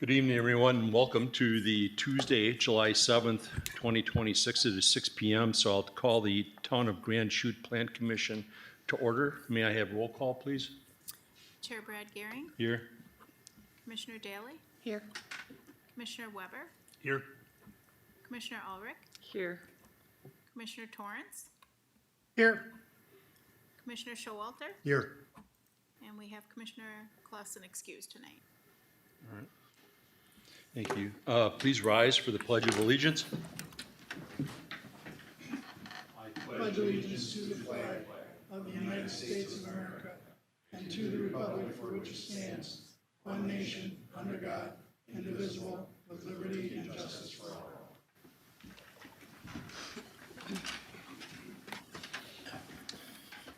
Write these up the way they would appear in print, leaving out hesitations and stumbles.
Good evening, everyone, and welcome to the Tuesday, July 7th, 2026. It is 6 p.m., so I'll call the Town of Grand Chute Plan Commission to order. May I have roll call, please? Chair Brad Gehring, Here. Commissioner Daly, Here. Commissioner Weber, Here. Commissioner Ulrich, Here. Commissioner Torrance, Here. Commissioner Showalter, Here. and we have Commissioner Clausen excused tonight. All right. Thank you. Please rise for the Pledge of Allegiance. Pledge allegiance to the flag of the United States of America and to the republic for which it stands, one nation, under God, indivisible, with liberty and justice for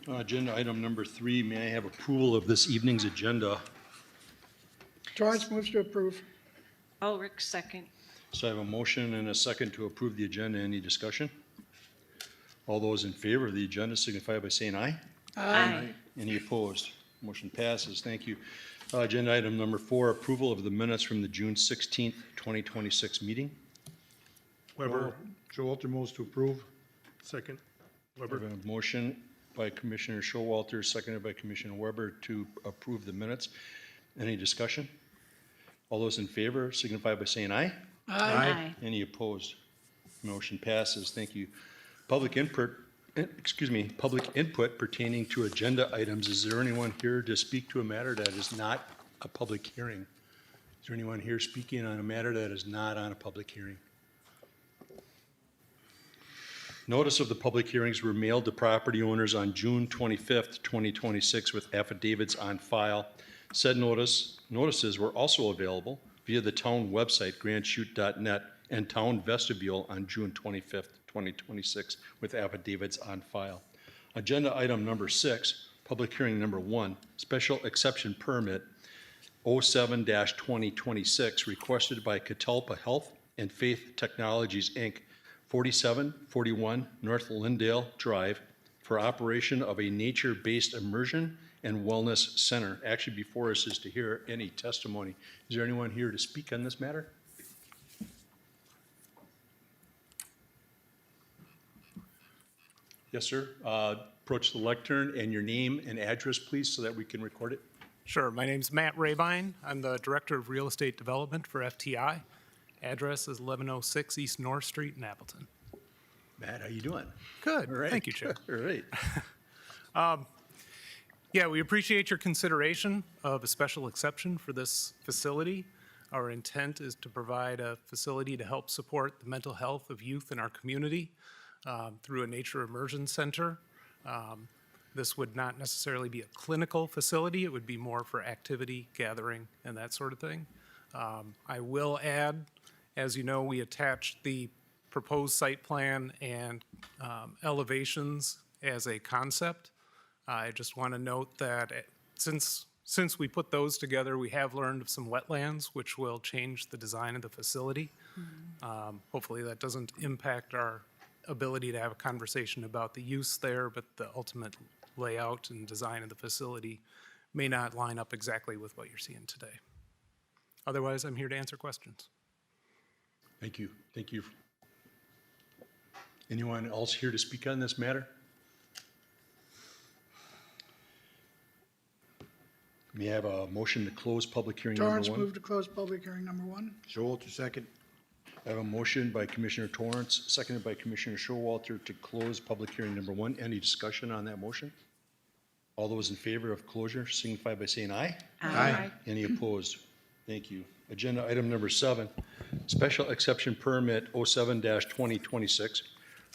all. Agenda item number 3, may I have approval of this evening's agenda? Torrance moves to approve. Ulrich, second. So I have a motion and a second to approve the agenda. Any discussion? All those in favor of the agenda signify by saying aye. Aye. Any opposed? Motion passes. Thank you. Agenda item number 4, approval of the minutes from the June 16th, 2026 meeting. Weber, Showalter moves to approve. Second. I Weber. have a motion by Commissioner Showalter, seconded by Commissioner Weber to approve the minutes. Any discussion? All those in favor signify by saying aye. Aye. Any opposed? Motion passes. Thank you. Public input pertaining to agenda items. Is there anyone here to speak to a matter that is not a public hearing? Is there anyone here speaking on a matter that is not on a public hearing? Notice of the public hearings were mailed to property owners on June 25th, 2026 with affidavits on file. Said notices were also available via the town website, grandchute.net, and town vestibule on June 25th, 2026 with affidavits on file. Agenda item number 6, public hearing number 1, special exception permit 07-2026 requested by Catalpa Health and Faith Technologies, Inc., 4741 North Lindale Drive for operation of a nature-based immersion and wellness center. Actually, before us is to hear any testimony. Is there anyone here to speak on this matter? Yes, sir. Approach the lectern and your name and address, please, so that we can record it. Sure. My name's Matt Rabine. I'm the Director of Real Estate Development for FTI. Address is 1106 East North Street in Appleton. Matt, how you doing? Good. All right. Thank you, Chair. All right. Yeah, we appreciate your consideration of a special exception for this facility. Our intent is to provide a facility to help support the mental health of youth in our community through a nature immersion center. This would not necessarily be a clinical facility. It would be more for activity, gathering, and that sort of thing. I will add, as you know, we attached the proposed site plan and elevations as a concept. I just want to note that since we put those together, we have learned of some wetlands, which will change the design of the facility. Hopefully that doesn't impact our ability to have a conversation about the use there, but the ultimate layout and design of the facility may not line up exactly with what you're seeing today. Otherwise, I'm here to answer questions. Thank you. Thank you. Anyone else here to speak on this matter? May I have a motion to close public hearing number Torrance 1? move to close public hearing number 1. Showalter, second. I have a motion by Commissioner Torrance, seconded by Commissioner Showalter to close public hearing number 1. Any discussion on that motion? All those in favor of closure signify by saying aye. Aye. Any opposed? Thank you. Agenda item number 7, special exception permit 07-2026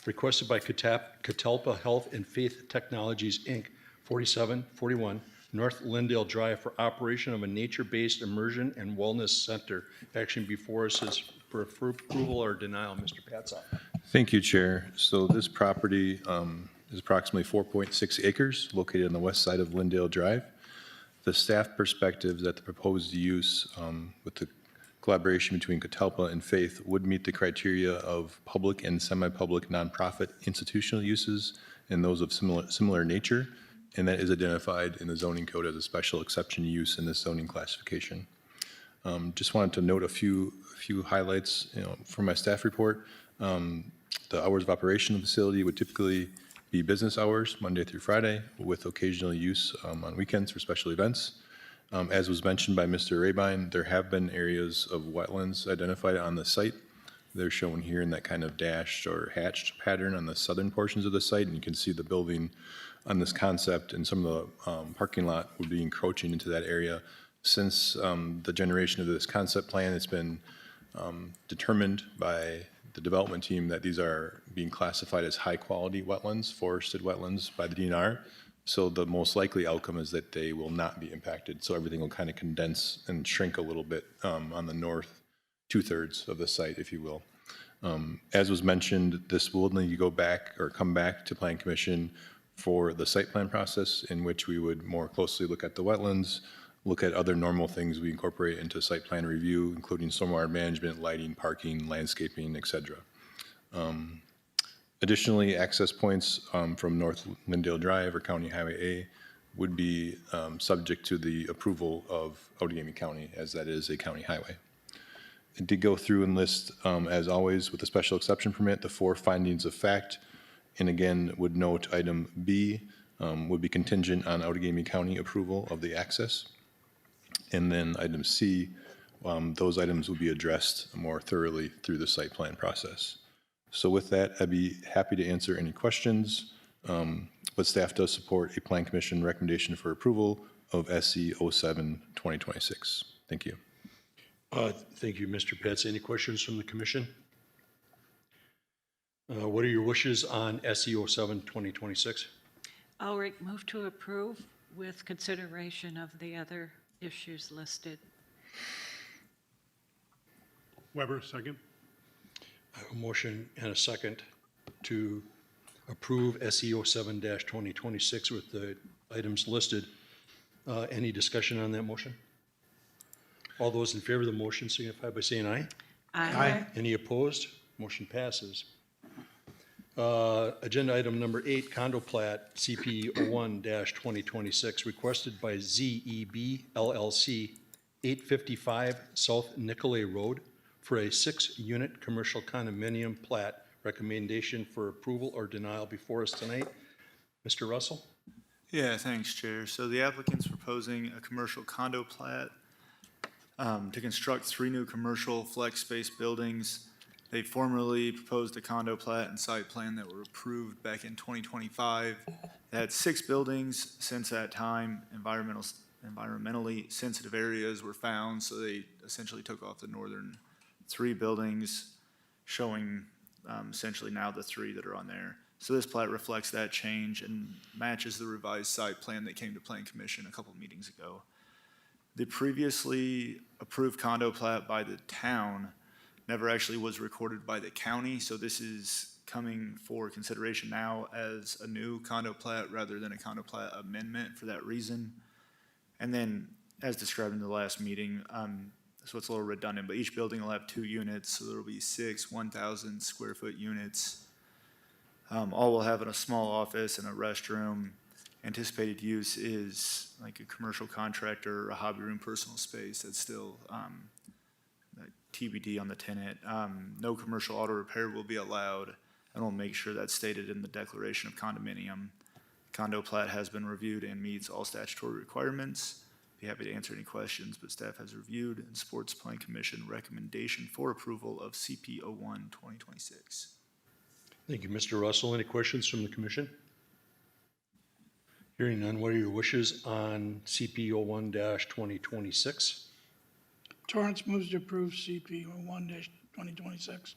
requested by Catalpa Health and Faith Technologies, Inc., 4741 North Lindale Drive for operation of a nature-based immersion and wellness center. Action before us is for approval or denial. Mr. Patzoff. Thank you, Chair. So this property is approximately 4.6 acres located on the west side of Lindale Drive. The staff perspective is that the proposed use with the collaboration between Catalpa and Faith would meet the criteria of public and semi-public nonprofit institutional uses and those of similar nature, and that is identified in the zoning code as a special exception use in this zoning classification. Just wanted to note a few highlights, from my staff report. The hours of operation of the facility would typically be business hours, Monday through Friday, with occasional use on weekends for special events. As was mentioned by Mr. Rabine, there have been areas of wetlands identified on the site. They're shown here in that kind of dashed or hatched pattern on the southern portions of the site, and you can see the building on this concept, and some of the parking lot would be encroaching into that area. Since the generation of this concept plan, it's been determined by the development team that these are being classified as high-quality wetlands, forested wetlands by the DNR. So the most likely outcome is that they will not be impacted. So everything will kind of condense and shrink a little bit on the north two-thirds of the site, if you will. As was mentioned, this will need to go back or come back to Plan Commission for the site plan process, in which we would more closely look at the wetlands, look at other normal things we incorporate into site plan review, including stormwater management, lighting, parking, landscaping, et cetera. Additionally, access points from North Lindale Drive or County Highway A would be subject to the approval of Outagamie County, as that is a county highway. It did go through and list, as always, with the special exception permit, the 4 findings of fact. And again, would note item B would be contingent on Outagamie County approval of the access. And then item C, those items will be addressed more thoroughly through the site plan process. So with that, I'd be happy to answer any questions. But staff does support a Plan Commission recommendation for approval of SC 07-2026. Thank you. Thank you, Mr. Pitts. Any questions from the commission? What are your wishes on SC 07-2026? Ulrich, move to approve with consideration of the other issues listed. Weber, second. I have a motion and a second to approve SE 07-2026 with the items listed. Any discussion on that motion? All those in favor of the motion signify by saying aye. Aye. Any opposed? Motion passes. Agenda item number 8, condo plat CP 01-2026, requested by ZEB LLC, 855 South Nicolay Road, for a 6-unit commercial condominium plat. Recommendation for approval or denial before us tonight. Mr. Russell? Yeah, thanks, Chair. So the applicant's proposing a commercial condo plat to construct 3 new commercial flex space buildings. They formerly proposed a condo plat and site plan that were approved back in 2025. They had 6 buildings. Since that time, environmentally sensitive areas were found, so they essentially took off the northern 3 buildings, showing essentially now the 3 that are on there. So this plat reflects that change and matches the revised site plan that came to Plan Commission a couple meetings ago. The previously approved condo plat by the town never actually was recorded by the county, so this is coming for consideration now as a new condo plat rather than a condo plat amendment for that reason. And then, as described in the last meeting, so it's a little redundant, but each building will have 2 units, so there will be 6 1,000 square foot units. All will have a small office and a restroom. Anticipated use is like a commercial contractor or a hobby room personal space. That's still TBD on the tenant. No commercial auto repair will be allowed, and we'll make sure that's stated in the declaration of condominium. Condo plat has been reviewed and meets all statutory requirements. Be happy to answer any questions, but staff has reviewed and supports Plan Commission recommendation for approval of CP 01-2026. Thank you, Mr. Russell. Any questions from the commission? Hearing none, what are your wishes on CP 01-2026? Torrance moves to approve CP 01-2026.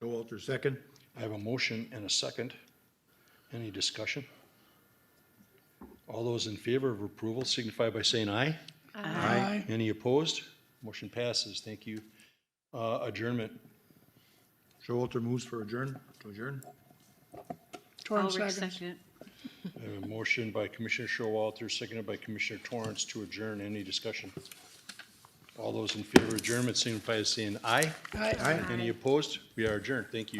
Showalter, second. I have a motion and a second. Any discussion? All those in favor of approval signify by saying aye. Aye. Any opposed? Motion passes. Thank you. Adjournment. Showalter moves to adjourn. Torrance Ulrich, seconds. second. I have a motion by Commissioner Showalter, seconded by Commissioner Torrance to adjourn. Any discussion? All those in favor of adjournment signify by saying aye. Aye. Any opposed? We are adjourned. Thank you.